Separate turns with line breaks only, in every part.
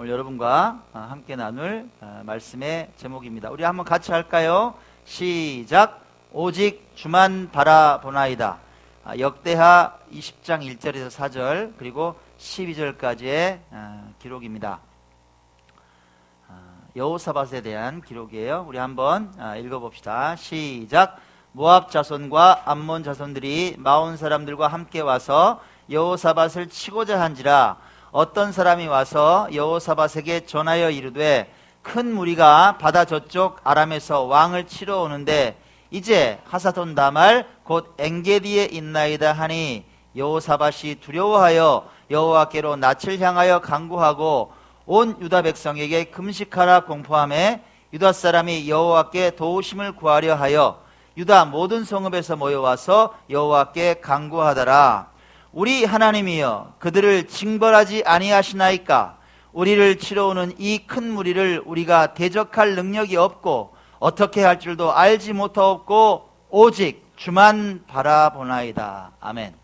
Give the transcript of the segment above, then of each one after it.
오늘 여러분과 함께 나눌 말씀의 제목입니다. 우리 한번 같이 할까요? 시작. 오직 주만 바라보나이다. 역대하 20장 1절에서 4절 그리고 12절까지의 기록입니다. 여호사밧에 대한 기록이에요. 우리 한번 읽어봅시다. 시작. 모압 자손과 암몬 자손들이 마온 사람들과 함께 와서 여호사밧을 치고자 한지라 어떤 사람이 와서 여호사밧에게 전하여 이르되 큰 무리가 바다 저쪽 아람에서 왕을 치러 오는데 이제 하사돈 다말 곧 엔게디에 있나이다 하니 여호사밧이 두려워하여 여호와께로 낯을 향하여 간구하고 온 유다 백성에게 금식하라 공포하매 유다 사람이 여호와께 도우심을 구하려 하여 유다 모든 성읍에서 모여와서 여호와께 간구하더라. 우리 하나님이여 그들을 징벌하지 아니하시나이까? 우리를 치러 오는 이 큰 무리를 우리가 대적할 능력이 없고 어떻게 할 줄도 알지 못하옵고 오직 주만 바라보나이다. 아멘.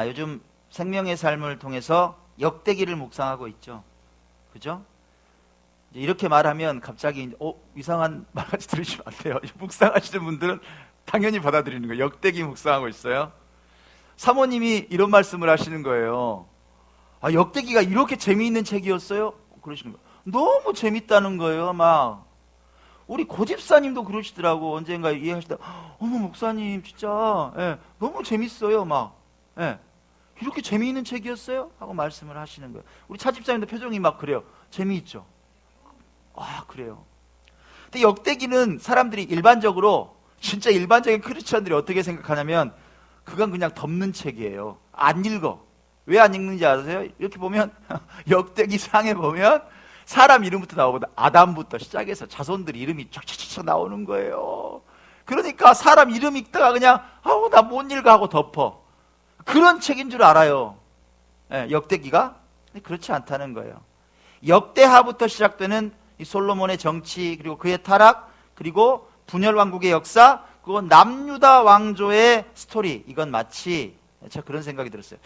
요즘 생명의 삶을 통해서 역대기를 묵상하고 있죠. 그죠? 이렇게 말하면 갑자기 이상한 말같이 들으시면 안 돼요. 묵상하시는 분들은 당연히 받아들이는 거예요. 역대기 묵상하고 있어요. 사모님이 이런 말씀을 하시는 거예요. 역대기가 이렇게 재미있는 책이었어요? 그러시는 거예요. 너무 재밌다는 거예요. 막 우리 고집사님도 그러시더라고. 언젠가 이해하시다가 어머 목사님 진짜 너무 재밌어요. 막 이렇게 재미있는 책이었어요? 하고 말씀을 하시는 거예요. 우리 차집사님도 표정이 막 그래요. 재미있죠? 그래요. 근데 역대기는 사람들이 일반적으로 진짜 일반적인 크리스천들이 어떻게 생각하냐면 그건 그냥 덮는 책이에요. 안 읽어. 왜 안 읽는지 아세요? 이렇게 보면 역대기 상에 보면 사람 이름부터 나오고 아담부터 시작해서 자손들 이름이 쫙쫙쫙 나오는 거예요. 그러니까 사람 이름 읽다가 그냥 나 못 읽어 하고 덮어. 그런 책인 줄 알아요. 역대기가. 그렇지 않다는 거예요. 역대하부터 시작되는 이 솔로몬의 정치 그리고 그의 타락 그리고 분열 왕국의 역사 그건 남유다 왕조의 스토리. 이건 마치 제가 그런 생각이 들었어요.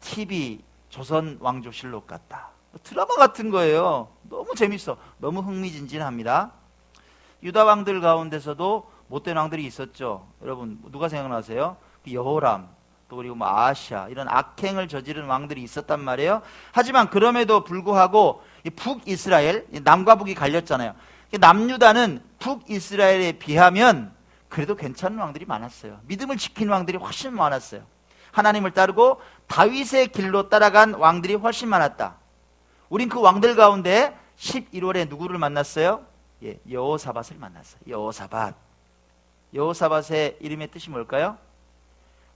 TV 조선 왕조실록 같다. 드라마 같은 거예요. 너무 재밌어. 너무 흥미진진합니다. 유다 왕들 가운데서도 못된 왕들이 있었죠. 여러분 누가 생각나세요? 여호람 또 그리고 아시아 이런 악행을 저지른 왕들이 있었단 말이에요. 하지만 그럼에도 불구하고 북이스라엘 남과 북이 갈렸잖아요. 남유다는 북이스라엘에 비하면 그래도 괜찮은 왕들이 많았어요. 믿음을 지킨 왕들이 훨씬 많았어요. 하나님을 따르고 다윗의 길로 따라간 왕들이 훨씬 많았다. 우린 그 왕들 가운데 11월에 누구를 만났어요? 여호사밧을 만났어요. 여호사밧의 이름의 뜻이 뭘까요?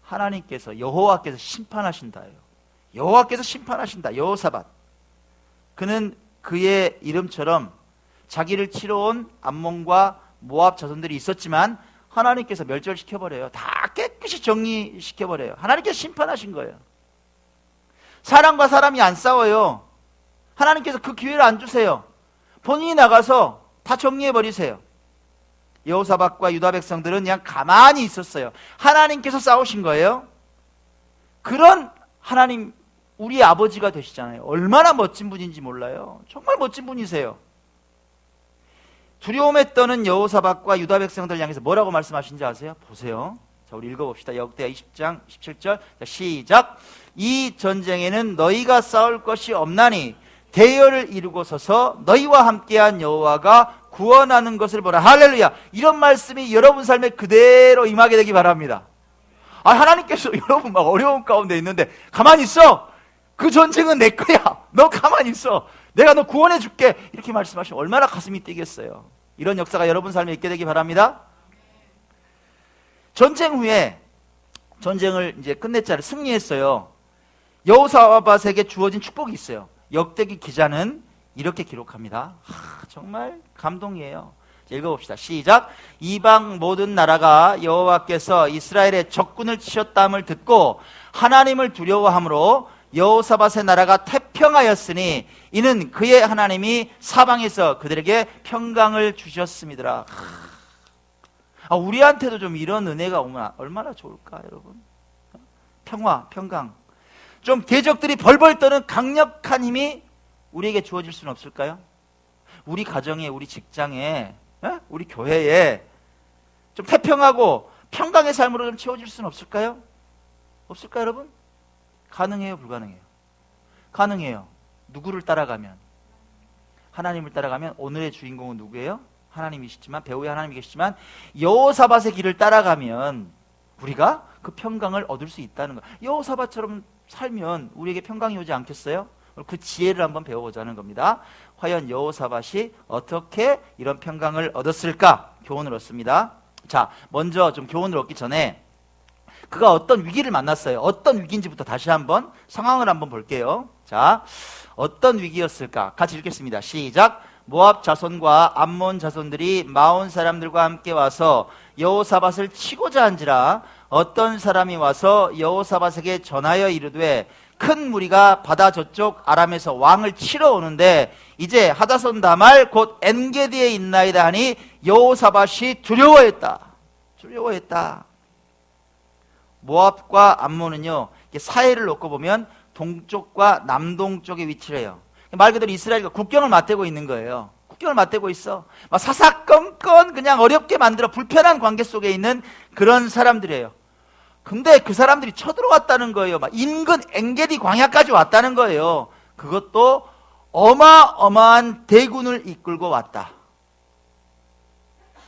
하나님께서 여호와께서 심판하신다예요. 여호와께서 심판하신다. 여호사밧. 그는 그의 이름처럼 자기를 치러 온 암몬과 모압 자손들이 있었지만 하나님께서 멸절시켜버려요. 다 깨끗이 정리시켜버려요. 하나님께서 심판하신 거예요. 사람과 사람이 안 싸워요. 하나님께서 그 기회를 안 주세요. 본인이 나가서 다 정리해버리세요. 여호사밧과 유다 백성들은 그냥 가만히 있었어요. 하나님께서 싸우신 거예요. 그런 하나님 우리 아버지가 되시잖아요. 얼마나 멋진 분인지 몰라요. 정말 멋진 분이세요. 두려움에 떠는 여호사밧과 유다 백성들 향해서 뭐라고 말씀하신지 아세요? 보세요. 자, 우리 읽어봅시다. 역대하 20장 17절. 자, 시작. 이 전쟁에는 너희가 싸울 것이 없나니 대열을 이루고 서서 너희와 함께한 여호와가 구원하는 것을 보라. 할렐루야. 이런 말씀이 여러분 삶에 그대로 임하게 되기 바랍니다. 하나님께서 여러분 막 어려운 가운데 있는데 가만히 있어. 그 전쟁은 내 거야. 너 가만히 있어. 내가 너 구원해 줄게. 이렇게 말씀하시면 얼마나 가슴이 뛰겠어요. 이런 역사가 여러분 삶에 있게 되기 바랍니다. 전쟁 후에 전쟁을 이제 끝냈잖아요. 승리했어요. 여호사밧에게 주어진 축복이 있어요. 역대기 기자는 이렇게 기록합니다. 정말 감동이에요. 읽어봅시다. 시작. 이방 모든 나라가 여호와께서 이스라엘의 적군을 치셨다함을 듣고 하나님을 두려워함으로 여호사밧의 나라가 태평하였으니 이는 그의 하나님이 사방에서 그들에게 평강을 주셨음이더라. 우리한테도 좀 이런 은혜가 오면 얼마나 좋을까 여러분. 평화, 평강. 좀 대적들이 벌벌 떠는 강력한 힘이 우리에게 주어질 수는 없을까요? 우리 가정에, 우리 직장에, 우리 교회에 좀 태평하고 평강의 삶으로 좀 채워질 수는 없을까요? 없을까요, 여러분? 가능해요, 불가능해요? 가능해요. 누구를 따라가면? 하나님을 따라가면. 오늘의 주인공은 누구예요? 하나님이시지만, 배우의 하나님이 계시지만 여호사밧의 길을 따라가면 우리가 그 평강을 얻을 수 있다는 거예요. 여호사밧처럼 살면 우리에게 평강이 오지 않겠어요? 그 지혜를 한번 배워보자 하는 겁니다. 과연 여호사밧이 어떻게 이런 평강을 얻었을까? 교훈을 얻습니다. 자, 먼저 좀 교훈을 얻기 전에 그가 어떤 위기를 만났어요. 어떤 위기인지부터 다시 한번 상황을 한번 볼게요. 자, 어떤 위기였을까? 같이 읽겠습니다. 시작. 모압 자손과 암몬 자손들이 마온 사람들과 함께 와서 여호사밧을 치고자 한지라 어떤 사람이 와서 여호사밧에게 전하여 이르되 큰 무리가 바다 저쪽 아람에서 왕을 치러 오는데 이제 하다손 다말 곧 엔게디에 있나이다 하니 여호사밧이 두려워했다. 두려워했다. 모압과 암몬은요, 사해를 놓고 보면 동쪽과 남동쪽에 위치를 해요. 말 그대로 이스라엘과 국경을 맞대고 있는 거예요. 국경을 맞대고 있어. 막 사사건건 그냥 어렵게 만들어 불편한 관계 속에 있는 그런 사람들이에요. 근데 그 사람들이 쳐들어왔다는 거예요. 막 인근 엔게디 광야까지 왔다는 거예요. 그것도 어마어마한 대군을 이끌고 왔다.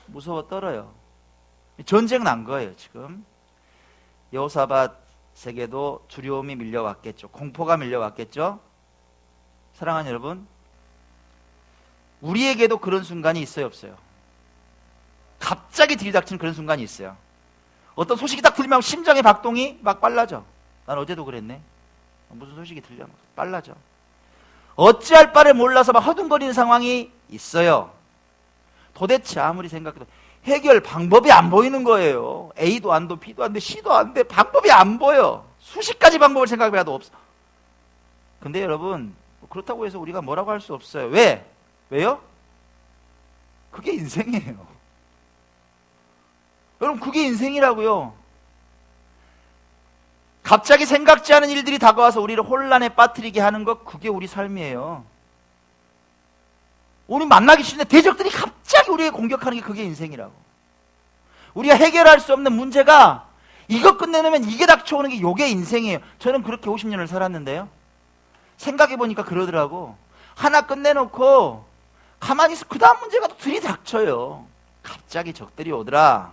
무서워 떨어요. 전쟁 난 거예요, 지금. 여호사밧에게도 두려움이 밀려왔겠죠. 공포가 밀려왔겠죠. 사랑하는 여러분, 우리에게도 그런 순간이 있어요, 없어요? 갑자기 들이닥치는 그런 순간이 있어요. 어떤 소식이 딱 들리면 심장의 박동이 막 빨라져. 난 어제도 그랬네. 무슨 소식이 들리면 빨라져. 어찌할 바를 몰라서 막 허둥거리는 상황이 있어요. 도대체 아무리 생각해도 해결 방법이 안 보이는 거예요. A도 안 돼, B도 안 돼, C도 안 돼. 방법이 안 보여. 수십 가지 방법을 생각해봐도 없어. 근데 여러분, 그렇다고 해서 우리가 뭐라고 할 수 없어요. 왜? 왜요? 그게 인생이에요. 여러분, 그게 인생이라고요. 갑자기 생각지 않은 일들이 다가와서 우리를 혼란에 빠뜨리게 하는 것, 그게 우리 삶이에요. 우리 만나기 싫은데 대적들이 갑자기 우리에게 공격하는 게 그게 인생이라고. 우리가 해결할 수 없는 문제가 이거 끝내놓으면 이게 닥쳐오는 게 이게 인생이에요. 저는 그렇게 50년을 살았는데요. 생각해보니까 그러더라고. 하나 끝내놓고 가만히 있어. 그 다음 문제가 또 들이닥쳐요. 갑자기 적들이 오더라.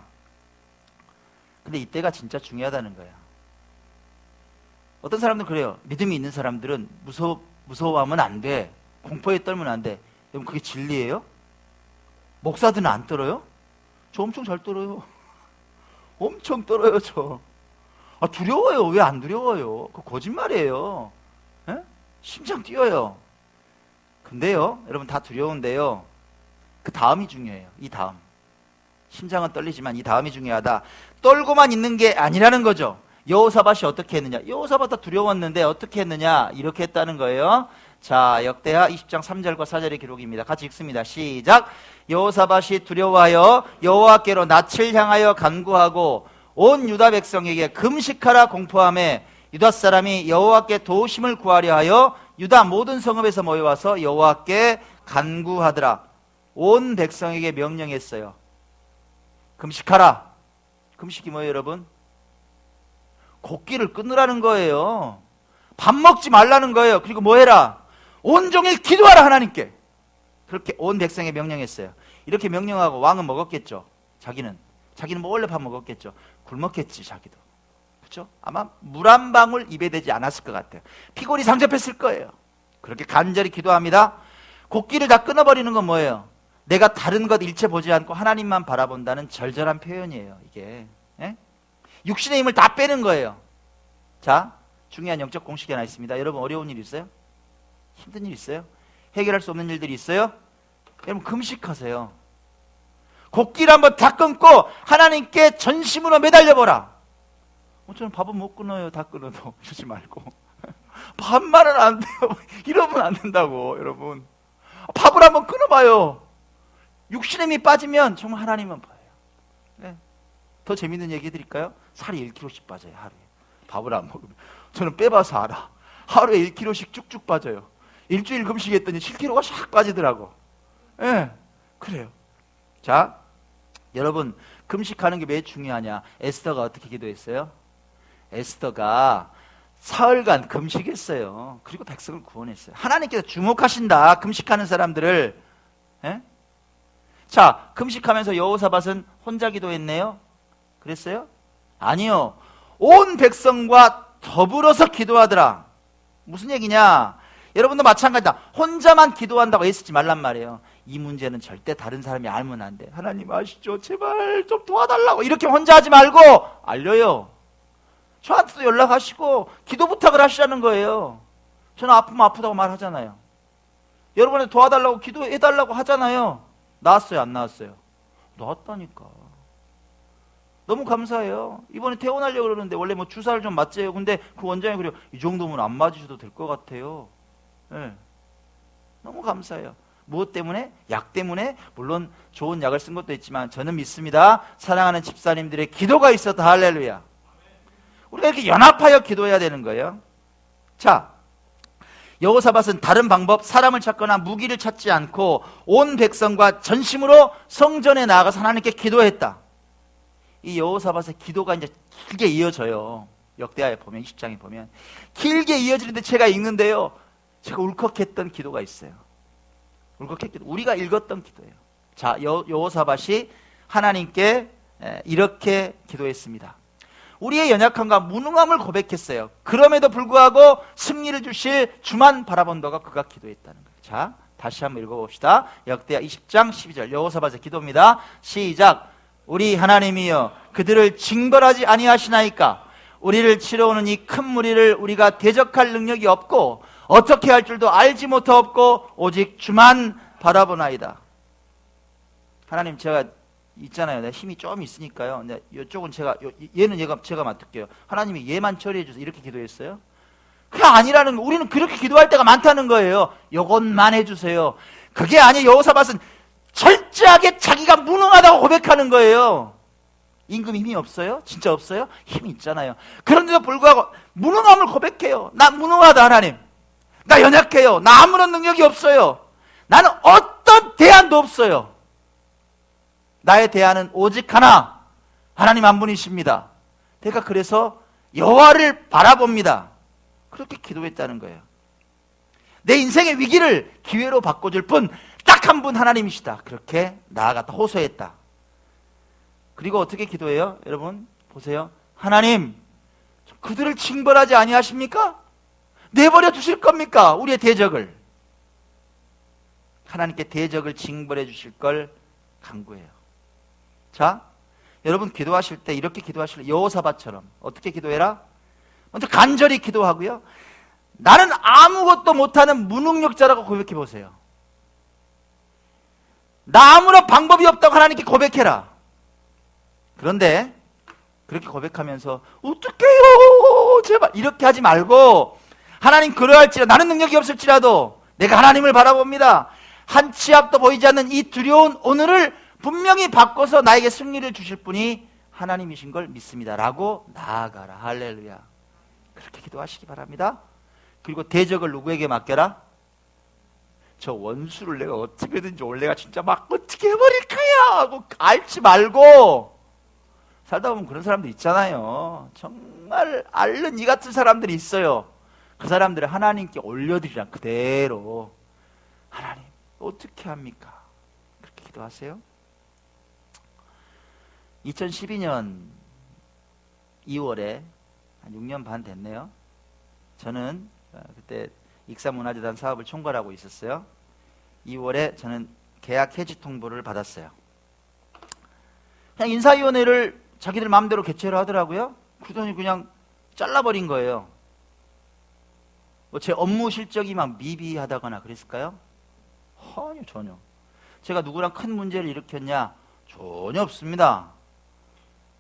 근데 이때가 진짜 중요하다는 거야. 어떤 사람들은 그래요. 믿음이 있는 사람들은 무서워하면 안 돼. 공포에 떨면 안 돼. 여러분, 그게 진리예요? 목사들은 안 떨어요? 저 엄청 잘 떨어요. 엄청 떨어요, 저. 아, 두려워요. 왜 안 두려워요? 그거 거짓말이에요. 에? 심장 뛰어요. 근데요, 여러분 다 두려운데요, 그 다음이 중요해요. 이 다음. 심장은 떨리지만 이 다음이 중요하다. 떨고만 있는 게 아니라는 거죠. 여호사밧이 어떻게 했느냐? 여호사밧 다 두려웠는데 어떻게 했느냐? 이렇게 했다는 거예요. 자, 역대하 20장 3절과 4절의 기록입니다. 같이 읽습니다. 시작. 여호사밧이 두려워하여 여호와께로 낯을 향하여 간구하고 온 유다 백성에게 금식하라 공포하며 유다 사람이 여호와께 도우심을 구하려 하여 유다 모든 성읍에서 모여와서 여호와께 간구하더라. 온 백성에게 명령했어요. 금식하라. 금식이 뭐예요, 여러분? 곡기를 끊으라는 거예요. 밥 먹지 말라는 거예요. 그리고 뭐 해라? 온종일 기도하라 하나님께. 그렇게 온 백성에 명령했어요. 이렇게 명령하고 왕은 먹었겠죠. 자기는 뭐 원래 밥 먹었겠죠. 굶었겠지, 자기도. 그렇죠? 아마 물 한 방울 입에 대지 않았을 것 같아요. 피골이 상접했을 거예요. 그렇게 간절히 기도합니다. 곡기를 다 끊어버리는 건 뭐예요? 내가 다른 것 일체 보지 않고 하나님만 바라본다는 절절한 표현이에요, 이게. 예? 육신의 힘을 다 빼는 거예요. 자, 중요한 영적 공식이 하나 있습니다. 여러분, 어려운 일 있어요? 힘든 일 있어요? 해결할 수 없는 일들이 있어요? 여러분, 금식하세요. 곡기를 한번 다 끊고 하나님께 전심으로 매달려보라. 저는 밥은 못 끊어요. 다 끊어도. 이러지 말고. 밥만은 안 돼요. 이러면 안 된다고, 여러분. 밥을 한번 끊어봐요. 육신의 힘이 빠지면 정말 하나님만 봐요. 네. 더 재밌는 얘기 해드릴까요? 살이 1kg씩 빠져요, 하루에. 밥을 안 먹으면. 저는 빼봐서 알아. 하루에 1kg씩 쭉쭉 빠져요. 일주일 금식했더니 7kg가 샥 빠지더라고. 예, 그래요. 자, 여러분, 금식하는 게 왜 중요하냐? 에스더가 어떻게 기도했어요? 에스더가 사흘간 금식했어요. 그리고 백성을 구원했어요. 하나님께서 주목하신다, 금식하는 사람들을. 예? 자, 금식하면서 여호사밧은 혼자 기도했네요? 그랬어요? 아니요. 온 백성과 더불어서 기도하더라. 무슨 얘기냐? 여러분도 마찬가지다. 혼자만 기도한다고 애쓰지 말란 말이에요. 이 문제는 절대 다른 사람이 알면 안 돼. 하나님 아시죠? 제발 좀 도와달라고 이렇게 혼자 하지 말고 알려요. 저한테도 연락하시고 기도 부탁을 하시라는 거예요. 저는 아프면 아프다고 말하잖아요. 여러분한테 도와달라고 기도해달라고 하잖아요. 나았어요, 안 나았어요? 나았다니까. 너무 감사해요. 이번에 퇴원하려고 그러는데 원래 뭐 주사를 좀 맞재요. 근데 그 원장이 그래요. 이 정도면 안 맞으셔도 될 것 같아요. 네. 너무 감사해요. 무엇 때문에? 약 때문에? 물론 좋은 약을 쓴 것도 있지만 저는 믿습니다. 사랑하는 집사님들의 기도가 있어도 할렐루야. 우리가 이렇게 연합하여 기도해야 되는 거예요. 자, 여호사밧은 다른 방법, 사람을 찾거나 무기를 찾지 않고 온 백성과 전심으로 성전에 나아가서 하나님께 기도했다. 이 여호사밧의 기도가 이제 길게 이어져요. 역대하에 보면, 20장에 보면 길게 이어지는데 제가 읽는데요, 제가 울컥했던 기도가 있어요. 울컥했기도, 우리가 읽었던 기도예요. 자, 여호사밧이 하나님께 이렇게 기도했습니다. 우리의 연약함과 무능함을 고백했어요. 그럼에도 불구하고 승리를 주실 주만 바라본다가 그가 기도했다는 거예요. 자, 다시 한번 읽어봅시다. 역대하 20장 12절 여호사밧의 기도입니다. 시작. 우리 하나님이여, 그들을 징벌하지 아니하시나이까? 우리를 치러오는 이 큰 무리를 우리가 대적할 능력이 없고 어떻게 할 줄도 알지 못하옵고 오직 주만 바라보나이다. 하나님, 제가 있잖아요. 내 힘이 좀 있으니까요. 근데 이쪽은 얘는 제가 맡을게요. 하나님이 얘만 처리해 주세요. 이렇게 기도했어요? 그게 아니라는 거. 우리는 그렇게 기도할 때가 많다는 거예요. 요것만 해주세요. 그게 아니에요. 여호사밧은 철저하게 자기가 무능하다고 고백하는 거예요. 임금이 힘이 없어요? 진짜 없어요? 힘이 있잖아요. 그런데도 불구하고 무능함을 고백해요. 나 무능하다, 하나님. 나 연약해요. 나 아무런 능력이 없어요. 나는 어떤 대안도 없어요. 나의 대안은 오직 하나, 하나님 한 분이십니다. 내가 그래서 여호와를 바라봅니다. 그렇게 기도했다는 거예요. 내 인생의 위기를 기회로 바꿔줄 분 딱 한 분 하나님이시다. 그렇게 나아갔다, 호소했다. 그리고 어떻게 기도해요? 여러분 보세요. 하나님, 그들을 징벌하지 아니하십니까? 내버려 두실 겁니까? 우리의 대적을. 하나님께 대적을 징벌해 주실 걸 간구해요. 자, 여러분 기도하실 때 이렇게 기도하실래요? 여호사밧처럼 어떻게 기도해라? 먼저 간절히 기도하고요, 나는 아무것도 못하는 무능력자라고 고백해 보세요. 나 아무런 방법이 없다고 하나님께 고백해라. 그런데 그렇게 고백하면서 어떡해요 제발 이렇게 하지 말고, 하나님 그러할지라도, 나는 능력이 없을지라도 내가 하나님을 바라봅니다. 한 치 앞도 보이지 않는 이 두려운 오늘을 분명히 바꿔서 나에게 승리를 주실 분이 하나님이신 걸 믿습니다 라고 나아가라. 할렐루야. 그렇게 기도하시기 바랍니다. 그리고 대적을 누구에게 맡겨라? 저 원수를 내가 어떻게든지 오늘 내가 진짜 막 어떻게 해버릴 거야 하고 앓지 말고, 살다 보면 그런 사람들 있잖아요. 정말 앓는 이 같은 사람들이 있어요. 그 사람들을 하나님께 올려드리라. 그대로. 하나님 어떻게 합니까? 그렇게 기도하세요. 2012년 2월에 한 6년 반 됐네요. 저는 그때 익사문화재단 사업을 총괄하고 있었어요. 2월에 저는 계약 해지 통보를 받았어요. 그냥 인사위원회를 자기들 마음대로 개최를 하더라고요. 그러더니 그냥 잘라버린 거예요. 뭐 제 업무 실적이 막 미비하다거나 그랬을까요? 아니요, 전혀. 제가 누구랑 큰 문제를 일으켰냐? 전혀 없습니다.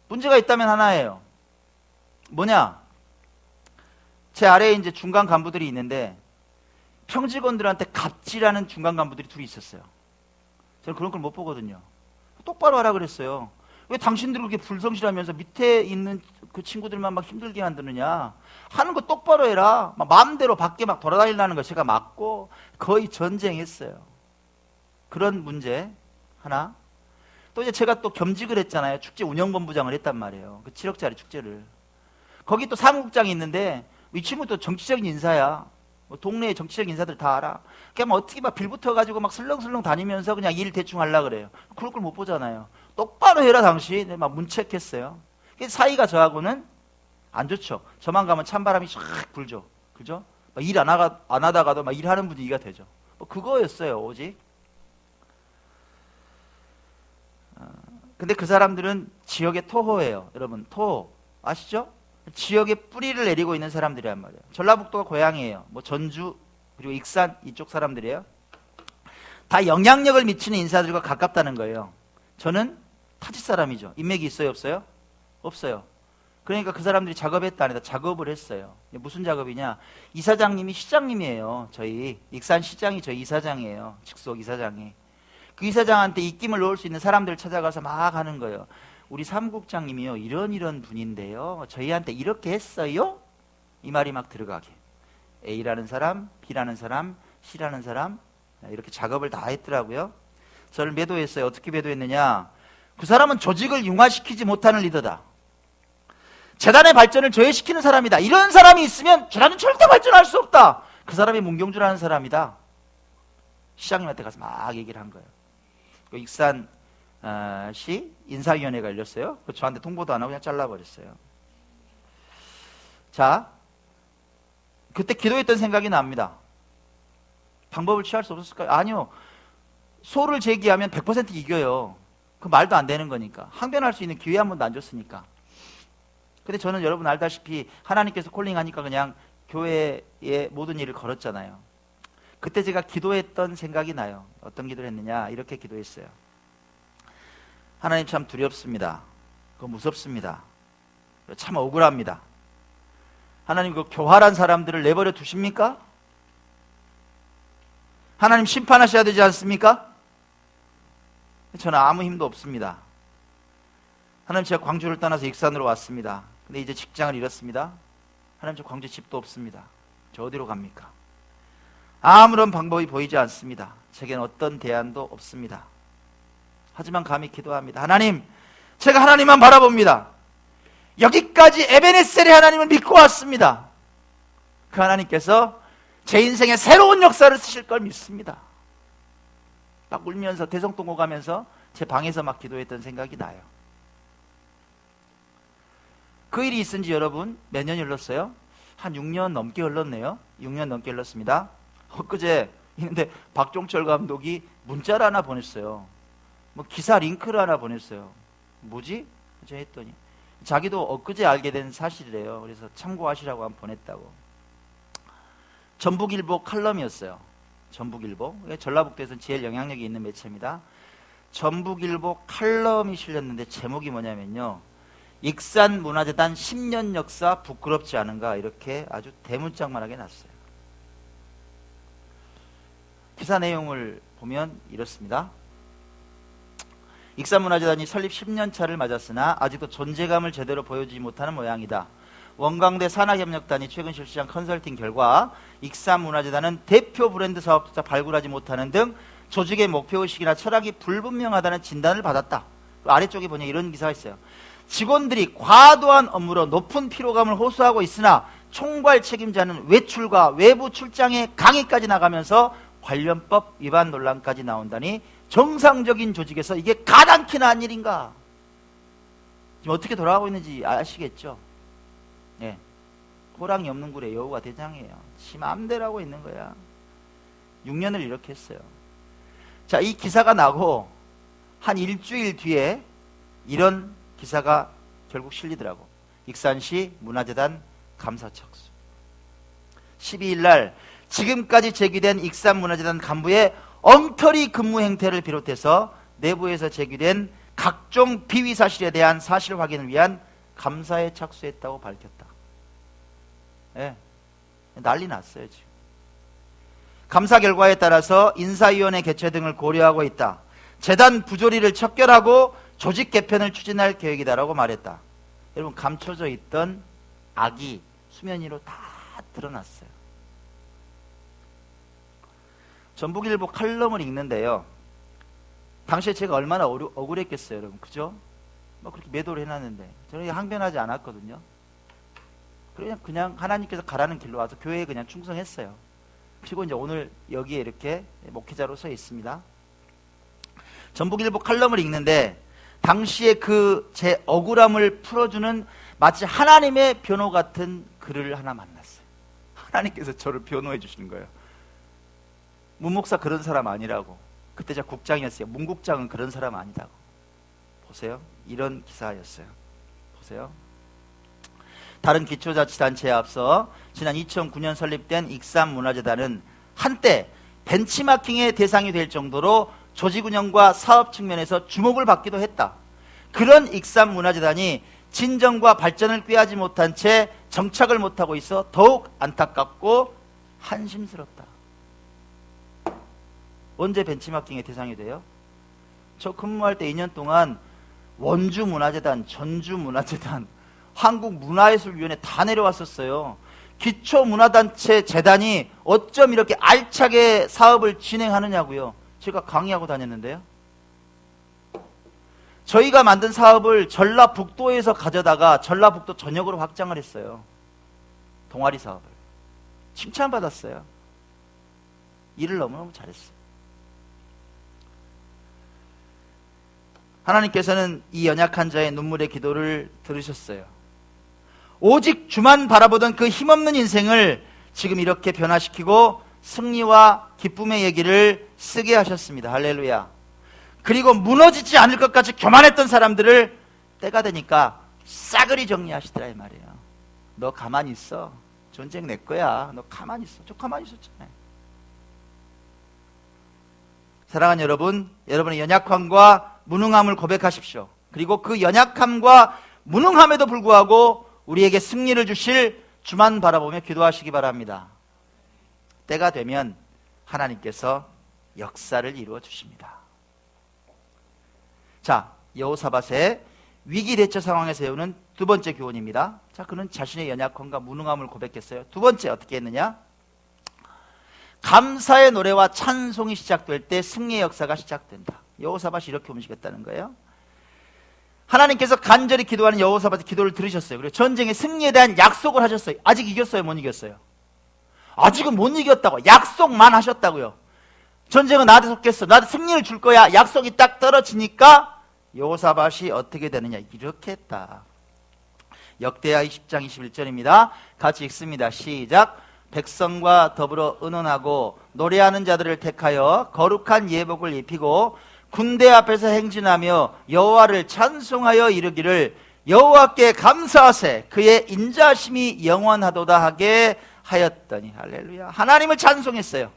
문제가 있다면 하나예요. 뭐냐? 제 아래에 이제 중간 간부들이 있는데 평직원들한테 갑질하는 중간 간부들이 둘이 있었어요. 저는 그런 걸 못 보거든요. 똑바로 하라 그랬어요. 왜 당신들이 그렇게 불성실하면서 밑에 있는 그 친구들만 막 힘들게 만드느냐. 하는 거 똑바로 해라. 막 마음대로 밖에 막 돌아다니려는 거 제가 맞고 거의 전쟁했어요. 그런 문제 하나. 또 이제 제가 또 겸직을 했잖아요. 축제 운영본부장을 했단 말이에요. 그 7억짜리 축제를. 거기 또 사무국장이 있는데 이 친구도 정치적인 인사야. 뭐 동네의 정치적 인사들 다 알아. 그냥 뭐 어떻게 막 빌붙어가지고 막 슬렁슬렁 다니면서 그냥 일 대충 하려 그래요. 그럴 걸 못 보잖아요. 똑바로 해라 당신. 막 문책했어요. 사이가 저하고는 안 좋죠. 저만 가면 찬바람이 쫙 불죠. 그죠? 일 안 하다가도 막 일하는 분위기가 되죠. 뭐 그거였어요, 오직. 근데 그 사람들은 지역의 토호예요. 여러분, 토호. 아시죠? 지역에 뿌리를 내리고 있는 사람들이란 말이에요. 전라북도가 고향이에요. 뭐 전주, 그리고 익산 이쪽 사람들이에요. 다 영향력을 미치는 인사들과 가깝다는 거예요. 저는 타지 사람이죠. 인맥이 있어요, 없어요? 없어요. 그러니까 그 사람들이 작업했다 안 했다 작업을 했어요. 무슨 작업이냐? 이사장님이 시장님이에요. 저희 익산 시장이 저희 이사장이에요. 직속 이사장이. 그 이사장한테 입김을 놓을 수 있는 사람들을 찾아가서 막 하는 거예요. 우리 사무국장님이요, 이런 분인데요, 저희한테 이렇게 했어요? 이 말이 막 들어가게. A라는 사람, B라는 사람, C라는 사람, 이렇게 작업을 다 했더라고요. 저를 매도했어요. 어떻게 매도했느냐? 그 사람은 조직을 융화시키지 못하는 리더다. 재단의 발전을 저해시키는 사람이다. 이런 사람이 있으면 재단은 절대 발전할 수 없다. 그 사람이 문경주라는 사람이다. 시장님한테 가서 막 얘기를 한 거예요. 익산 시 인사위원회가 열렸어요. 저한테 통보도 안 하고 그냥 잘라버렸어요. 자, 그때 기도했던 생각이 납니다. 방법을 취할 수 없었을까요? 아니요. 소를 제기하면 100% 이겨요. 그 말도 안 되는 거니까. 항변할 수 있는 기회 한 번도 안 줬으니까. 근데 저는 여러분 알다시피 하나님께서 콜링하니까 그냥 교회의 모든 일을 걸었잖아요. 그때 제가 기도했던 생각이 나요. 어떤 기도를 했느냐? 이렇게 기도했어요. 하나님 참 두렵습니다. 그거 무섭습니다. 참 억울합니다. 하나님 그 교활한 사람들을 내버려 두십니까? 하나님 심판하셔야 되지 않습니까? 저는 아무 힘도 없습니다. 하나님 제가 광주를 떠나서 익산으로 왔습니다. 근데 이제 직장을 잃었습니다. 하나님 저 광주 집도 없습니다. 저 어디로 갑니까? 아무런 방법이 보이지 않습니다. 제게는 어떤 대안도 없습니다. 하지만 감히 기도합니다. 하나님, 제가 하나님만 바라봅니다. 여기까지 에베네셀의 하나님을 믿고 왔습니다. 그 하나님께서 제 인생에 새로운 역사를 쓰실 걸 믿습니다. 막 울면서 대성통곡 가면서 제 방에서 막 기도했던 생각이 나요. 그 일이 있은 지 여러분 몇 년이 흘렀어요? 한 6년 넘게 흘렀네요. 6년 넘게 흘렀습니다. 엊그제 있는데 박종철 감독이 문자를 하나 보냈어요. 뭐 기사 링크를 하나 보냈어요. 뭐지? 제가 했더니 자기도 엊그제 알게 된 사실이래요. 그래서 참고하시라고 한번 보냈다고. 전북일보 칼럼이었어요. 전북일보. 전라북도에서는 제일 영향력이 있는 매체입니다. 전북일보 칼럼이 실렸는데 제목이 뭐냐면요, 익산문화재단 10년 역사 부끄럽지 않은가, 이렇게 아주 대문짝만하게 났어요. 기사 내용을 보면 이렇습니다. 익산문화재단이 설립 10년차를 맞았으나 아직도 존재감을 제대로 보여주지 못하는 모양이다. 원광대 산하협력단이 최근 실시한 컨설팅 결과 익산문화재단은 대표 브랜드 사업자 발굴하지 못하는 등 조직의 목표의식이나 철학이 불분명하다는 진단을 받았다. 아래쪽에 보니 이런 기사가 있어요. 직원들이 과도한 업무로 높은 피로감을 호소하고 있으나 총괄 책임자는 외출과 외부 출장에 강의까지 나가면서 관련법 위반 논란까지 나온다니 정상적인 조직에서 이게 가당키나 한 일인가? 지금 어떻게 돌아가고 있는지 아시겠죠? 예. 호랑이 없는 굴에 여우가 대장이에요. 지 맘대로 하고 있는 거야. 6년을 이렇게 했어요. 자, 이 기사가 나고 한 일주일 뒤에 이런 기사가 결국 실리더라고. 익산시 문화재단 감사 착수. 12일 날 지금까지 제기된 익산문화재단 간부의 엉터리 근무 행태를 비롯해서 내부에서 제기된 각종 비위 사실에 대한 사실 확인을 위한 감사에 착수했다고 밝혔다. 예, 난리 났어요 지금. 감사 결과에 따라서 인사위원회 개최 등을 고려하고 있다. 재단 부조리를 척결하고 조직 개편을 추진할 계획이다라고 말했다. 여러분, 감춰져 있던 악이 수면 위로 다 드러났어요. 전북일보 칼럼을 읽는데요, 당시에 제가 얼마나 억울했겠어요, 여러분. 그죠? 뭐 그렇게 매도를 해놨는데 저는 항변하지 않았거든요. 그냥 하나님께서 가라는 길로 와서 교회에 그냥 충성했어요. 그리고 이제 오늘 여기에 이렇게 목회자로 서 있습니다. 전북일보 칼럼을 읽는데 당시에 그 제 억울함을 풀어주는 마치 하나님의 변호 같은 글을 하나 만났어요. 하나님께서 저를 변호해 주시는 거예요. 문 목사 그런 사람 아니라고. 그때 제가 국장이었어요. 문 국장은 그런 사람 아니라고. 보세요. 이런 기사였어요. 보세요. 다른 기초자치단체에 앞서 지난 2009년 설립된 익산문화재단은 한때 벤치마킹의 대상이 될 정도로 조직운영과 사업 측면에서 주목을 받기도 했다. 그런 익산문화재단이 진정과 발전을 꾀하지 못한 채 정착을 못하고 있어 더욱 안타깝고 한심스럽다. 언제 벤치마킹의 대상이 돼요? 저 근무할 때 2년 동안 원주문화재단, 전주문화재단, 한국문화예술위원회 다 내려왔었어요. 기초문화단체 재단이 어쩜 이렇게 알차게 사업을 진행하느냐고요. 제가 강의하고 다녔는데요. 저희가 만든 사업을 전라북도에서 가져다가 전라북도 전역으로 확장을 했어요. 동아리 사업을. 칭찬받았어요. 일을 너무너무 잘했어요. 하나님께서는 이 연약한 자의 눈물의 기도를 들으셨어요. 오직 주만 바라보던 그 힘없는 인생을 지금 이렇게 변화시키고 승리와 기쁨의 얘기를 쓰게 하셨습니다. 할렐루야. 그리고 무너지지 않을 것 같이 교만했던 사람들을 때가 되니까 싸그리 정리하시더라 이 말이에요. 너 가만히 있어. 전쟁 내 거야. 너 가만히 있어. 저 가만히 있었잖아요. 사랑하는 여러분, 여러분의 연약함과 무능함을 고백하십시오. 그리고 그 연약함과 무능함에도 불구하고 우리에게 승리를 주실 주만 바라보며 기도하시기 바랍니다. 때가 되면 하나님께서 역사를 이루어 주십니다. 자, 여호사밧의 위기 대처 상황에 세우는 두 번째 교훈입니다. 자, 그는 자신의 연약함과 무능함을 고백했어요. 두 번째 어떻게 했느냐? 감사의 노래와 찬송이 시작될 때 승리의 역사가 시작된다. 여호사밧이 이렇게 움직였다는 거예요. 하나님께서 간절히 기도하는 여호사밧의 기도를 들으셨어요. 그리고 전쟁의 승리에 대한 약속을 하셨어요. 아직 이겼어요? 못 이겼어요? 아직은 못 이겼다고. 약속만 하셨다고요. 전쟁은 나한테 속했어. 나한테 승리를 줄 거야. 약속이 딱 떨어지니까 여호사밧이 어떻게 되느냐, 이렇게 했다. 역대하 20장 21절입니다. 같이 읽습니다. 시작. 백성과 더불어 의논하고 노래하는 자들을 택하여 거룩한 예복을 입히고 군대 앞에서 행진하며 여호와를 찬송하여 이르기를 여호와께 감사하세 그의 인자심이 영원하도다 하게 하였더니. 할렐루야. 하나님을 찬송했어요.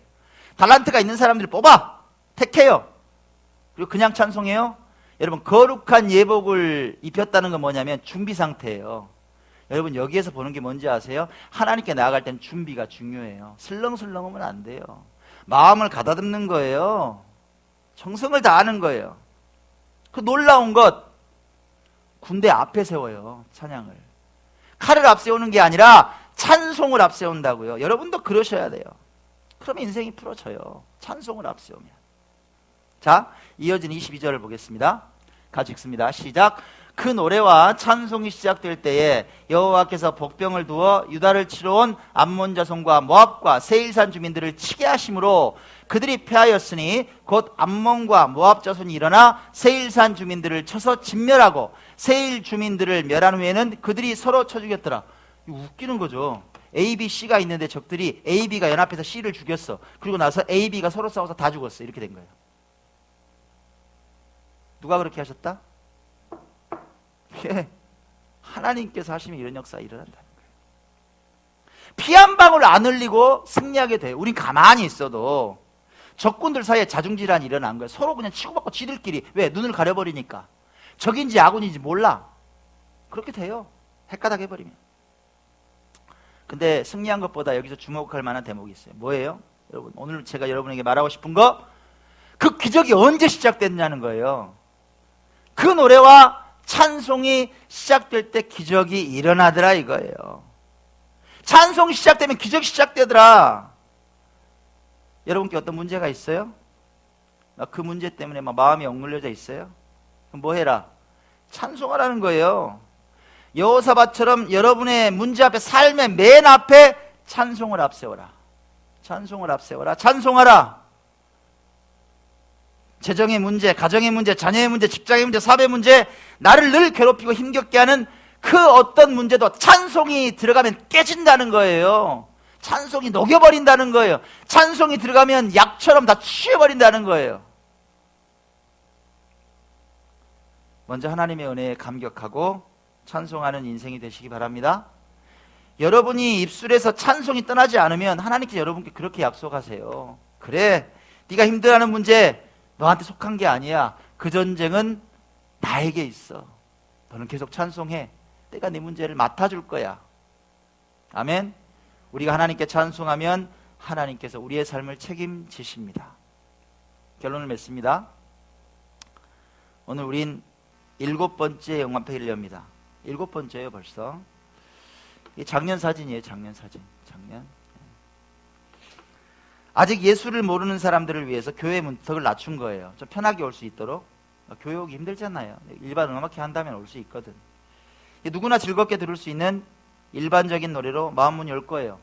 달란트가 있는 사람들을 뽑아 택해요. 그리고 그냥 찬송해요? 여러분, 거룩한 예복을 입혔다는 건 뭐냐면 준비 상태예요. 여러분, 여기에서 보는 게 뭔지 아세요? 하나님께 나아갈 땐 준비가 중요해요. 슬렁슬렁하면 안 돼요. 마음을 가다듬는 거예요. 정성을 다하는 거예요. 그 놀라운 것, 군대 앞에 세워요. 찬양을. 칼을 앞세우는 게 아니라 찬송을 앞세운다고요. 여러분도 그러셔야 돼요. 그러면 인생이 풀어져요. 찬송을 앞세우면. 자, 이어진 22절을 보겠습니다. 같이 읽습니다. 시작. 그 노래와 찬송이 시작될 때에 여호와께서 복병을 두어 유다를 치러 온 암몬 자손과 모압과 세일산 주민들을 치게 하심으로 그들이 패하였으니 곧 암몬과 모압 자손이 일어나 세일산 주민들을 쳐서 진멸하고 세일 주민들을 멸한 후에는 그들이 서로 쳐 죽였더라. 이거 웃기는 거죠. A, B, C가 있는데 적들이 A, B가 연합해서 C를 죽였어. 그리고 나서 A, B가 서로 싸워서 다 죽었어. 이렇게 된 거예요. 누가 그렇게 하셨다? 예, 하나님께서 하시면 이런 역사가 일어난다는 거예요. 피 한 방울 안 흘리고 승리하게 돼요. 우린 가만히 있어도 적군들 사이에 자중질환이 일어난 거예요. 서로 그냥 치고받고 지들끼리. 왜? 눈을 가려버리니까. 적인지 아군인지 몰라. 그렇게 돼요. 헷가닥 해버리면. 근데 승리한 것보다 여기서 주목할 만한 대목이 있어요. 뭐예요? 여러분, 오늘 제가 여러분에게 말하고 싶은 거, 그 기적이 언제 시작됐냐는 거예요. 그 노래와 찬송이 시작될 때 기적이 일어나더라 이거예요. 찬송이 시작되면 기적이 시작되더라. 여러분께 어떤 문제가 있어요? 그 문제 때문에 막 마음이 억눌려져 있어요? 그럼 뭐 해라? 찬송하라는 거예요. 여호사밧처럼 여러분의 문제 앞에, 삶의 맨 앞에 찬송을 앞세워라. 찬송을 앞세워라. 찬송하라. 재정의 문제, 가정의 문제, 자녀의 문제, 직장의 문제, 사업의 문제, 나를 늘 괴롭히고 힘겹게 하는 그 어떤 문제도 찬송이 들어가면 깨진다는 거예요. 찬송이 녹여버린다는 거예요. 찬송이 들어가면 약처럼 다 취해버린다는 거예요. 먼저 하나님의 은혜에 감격하고 찬송하는 인생이 되시기 바랍니다. 여러분이 입술에서 찬송이 떠나지 않으면 하나님께서 여러분께 그렇게 약속하세요. 그래, 네가 힘들어하는 문제 너한테 속한 게 아니야. 그 전쟁은 나에게 있어. 너는 계속 찬송해. 내가 네 문제를 맡아줄 거야. 아멘. 우리가 하나님께 찬송하면 하나님께서 우리의 삶을 책임지십니다. 결론을 맺습니다. 오늘 우린 7번째 영감회의를 엽니다. 7번째예요 벌써. 이게 작년 사진이에요. 작년 사진. 작년. 아직 예수를 모르는 사람들을 위해서 교회 문턱을 낮춘 거예요. 좀 편하게 올 수 있도록. 교회 오기 힘들잖아요. 일반 음악회 한다면 올 수 있거든. 누구나 즐겁게 들을 수 있는 일반적인 노래로 마음 문 열 거예요.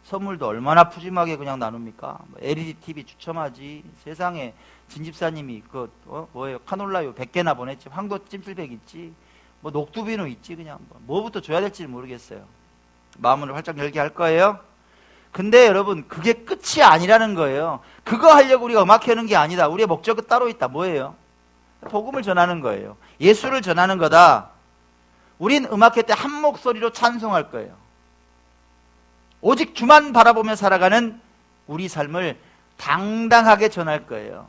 선물도 얼마나 푸짐하게 그냥 나눕니까? LED TV 추첨하지. 세상에 진집사님이 뭐예요? 카놀라유 100개나 보냈지. 황도 찜질백 있지. 뭐 녹두비누 있지. 그냥 뭐부터 줘야 될지 모르겠어요. 마음을 활짝 열게 할 거예요. 근데 여러분, 그게 끝이 아니라는 거예요. 그거 하려고 우리가 음악회 하는 게 아니다. 우리의 목적은 따로 있다. 뭐예요? 복음을 전하는 거예요. 예수를 전하는 거다. 우린 음악회 때 한 목소리로 찬송할 거예요. 오직 주만 바라보며 살아가는 우리 삶을 당당하게 전할 거예요.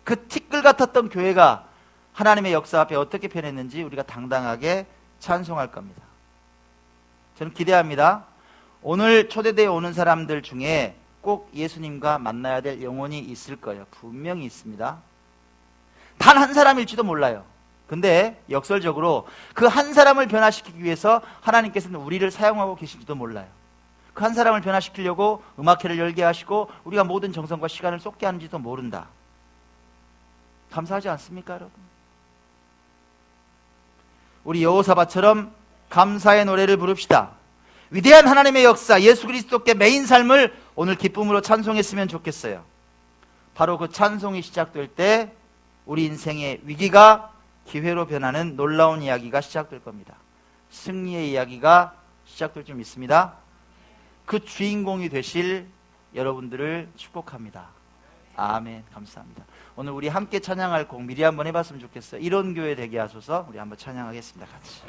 그 티끌 같았던 교회가 하나님의 역사 앞에 어떻게 변했는지 우리가 당당하게 찬송할 겁니다. 저는 기대합니다. 오늘 초대대에 오는 사람들 중에 꼭 예수님과 만나야 될 영혼이 있을 거예요. 분명히 있습니다. 단 한 사람일지도 몰라요. 근데 역설적으로 그 한 사람을 변화시키기 위해서 하나님께서는 우리를 사용하고 계실지도 몰라요. 그 한 사람을 변화시키려고 음악회를 열게 하시고 우리가 모든 정성과 시간을 쏟게 하는지도 모른다. 감사하지 않습니까, 여러분? 우리 여호사밧처럼 감사의 노래를 부릅시다. 위대한 하나님의 역사, 예수 그리스도께 매인 삶을 오늘 기쁨으로 찬송했으면 좋겠어요. 바로 그 찬송이 시작될 때 우리 인생의 위기가 기회로 변하는 놀라운 이야기가 시작될 겁니다. 승리의 이야기가 시작될 줄 믿습니다. 그 주인공이 되실 여러분들을 축복합니다. 아멘. 감사합니다. 오늘 우리 함께 찬양할 곡 미리 한번 해봤으면 좋겠어요. 이런 교회 되게 하소서. 우리 한번 찬양하겠습니다. 같이.